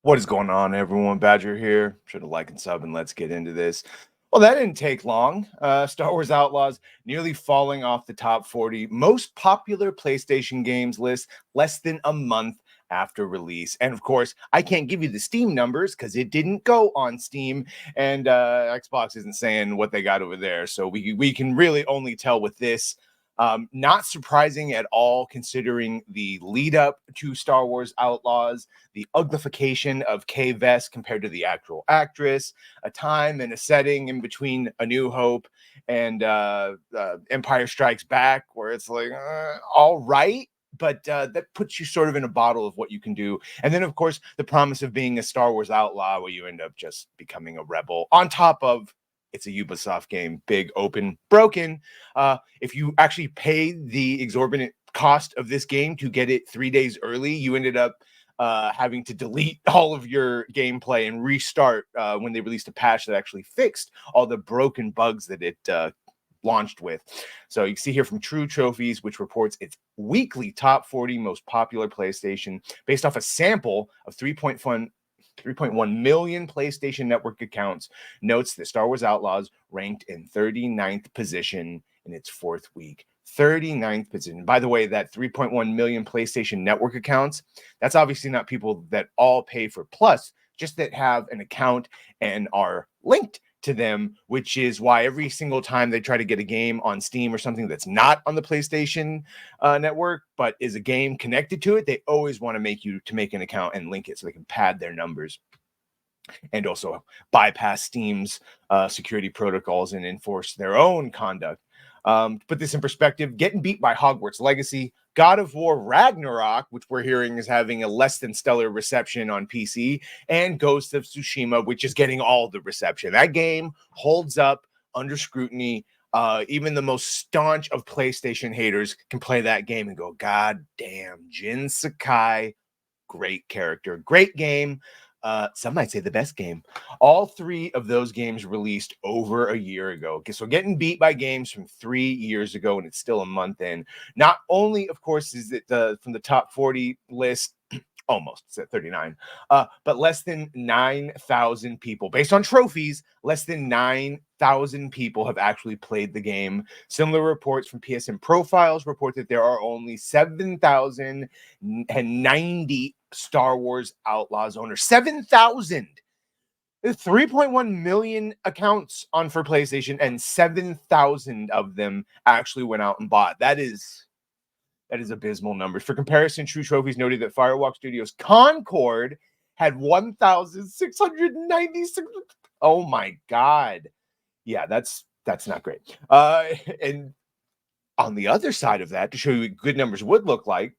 What is going on, everyone? Badger here. Should have like and sub, and let's get into this. Well, that didn't take long. Star Wars Outlaws nearly falling off the top 40 most popular PlayStation games list less than a month after release. And of course, I can't give you the Steam numbers because it didn't go on Steam, and Xbox isn't saying what they got over there. So we can really only tell with this. Not surprising at all, considering the lead up to Star Wars Outlaws, the uglification of Kay Vess compared to the actual actress, a time and a setting in between A New Hope and Empire Strikes Back, where it's like, all right. But that puts you sort of in a bottle of what you can do. And then, of course, the promise of being a Star Wars outlaw where you end up just becoming a rebel on top of it's a Ubisoft game, big, open, broken. If you actually pay the exorbitant cost of this game to get it 3 days early, you ended up having to delete all of your gameplay and restart when they released a patch that actually fixed all the broken bugs that it launched with. So you can see here from True Trophies, which reports its weekly top 40 most popular PlayStation based off a sample of 3.1 million PlayStation Network accounts, notes that Star Wars Outlaws ranked in 39th position in its fourth week. 39th position. By the way, that 3.1 million PlayStation Network accounts, that's obviously not people that all pay for Plus, just that have an account and are linked to them, which is why every single time they try to get a game on Steam or something that's not on the PlayStation network, but is a game connected to it, they always want to make you to make an account and link it so they can pad their numbers and also bypass Steam's security protocols and enforce their own conduct. To put this in perspective, getting beat by Hogwarts Legacy, God of War Ragnarok, which we're hearing is having a less than stellar reception on PC, and Ghost of Tsushima, which is getting all the reception. That game holds up under scrutiny. Even the most staunch of PlayStation haters can play that game and go, God damn, Jin Sakai, great character, great game. Some might say the best game. All three of those games released over a year ago. Okay, so getting beat by games from 3 years ago, and it's still a month in. Not only, of course, is it from the top 40 list, almost, it's at 39, but less than 9,000 people, based on trophies, less than 9,000 people have actually played the game. Similar reports from PSN Profiles report that there are only 7,090 Star Wars Outlaws owners. 7,000! 3.1 million accounts on for PlayStation, and 7,000 of them actually went out and bought. That is abysmal numbers. For comparison, True Trophies noted that Firewalk Studios Concord had 1,696. Oh my God. Yeah, that's not great. And on the other side of that, to show you what good numbers would look like,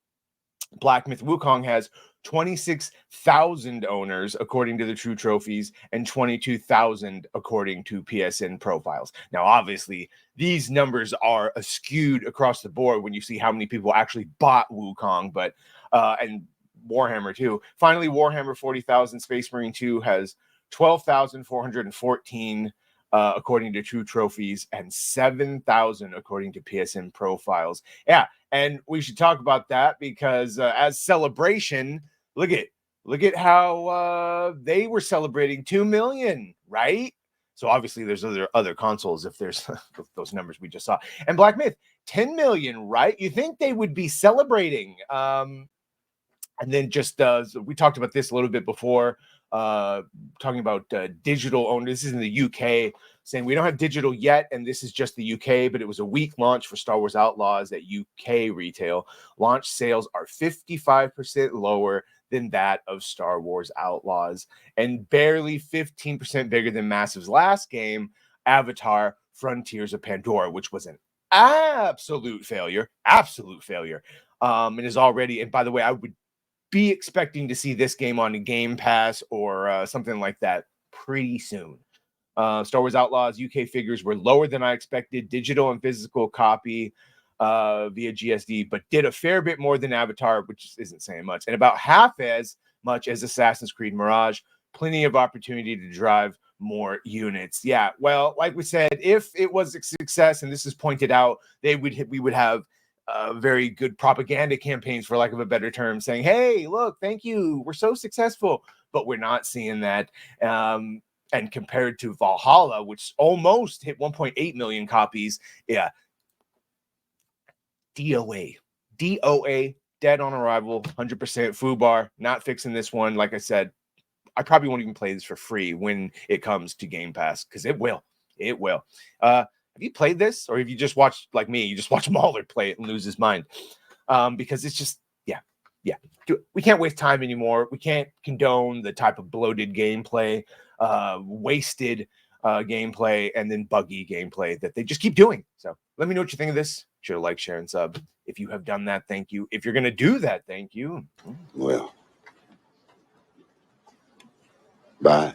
Black Myth Wukong has 26,000 owners according to the True Trophies and 22,000 according to PSN Profiles. Now, obviously, these numbers are skewed across the board when you see how many people actually bought Wukong, but and Warhammer too. Finally, Warhammer 40,000 Space Marine 2 has 12,414 according to True Trophies and 7,000 according to PSN Profiles. Yeah, and we should talk about that because as celebration, look at how they were celebrating 2 million, right? So obviously there's other consoles if there's those numbers we just saw. And Black Myth, 10 million, right? You think they would be celebrating. And then just we talked about this a little bit before, talking about digital owners. This is in the UK, saying we don't have digital yet, and this is just the UK, but it was a weak launch for Star Wars Outlaws at UK retail. Launch sales are 55% lower than that of Star Wars Outlaws, and barely 15% bigger than Massive's last game, Avatar: Frontiers of Pandora, which was an absolute failure. And is already, and by the way, I would be expecting to see this game on a Game Pass or something like that pretty soon. Star Wars Outlaws UK figures were lower than I expected, digital and physical copy via GSD, but did a fair bit more than Avatar, which isn't saying much, and about half as much as Assassin's Creed Mirage. Plenty of opportunity to drive more units. Yeah, well, like we said, if it was a success, and this is pointed out, we would have very good propaganda campaigns, for lack of a better term, saying, hey, look, thank you, we're so successful. but we're not seeing that. And compared to Valhalla, which almost hit 1.8 million copies, yeah, DOA, dead on arrival, 100% foobar, not fixing this one. Like I said, I probably won't even play this for free when it comes to Game Pass, because it will. It will. Have you played this, or have you just watched, like me, you just watch Mauler play it and lose his mind? Because it's just, yeah. We can't waste time anymore. We can't condone the type of bloated gameplay, wasted gameplay, and then buggy gameplay that they just keep doing. So let me know what you think of this. Sure to like, share, and sub. If you have done that, thank you. If you're going to do that, thank you. Well, bye.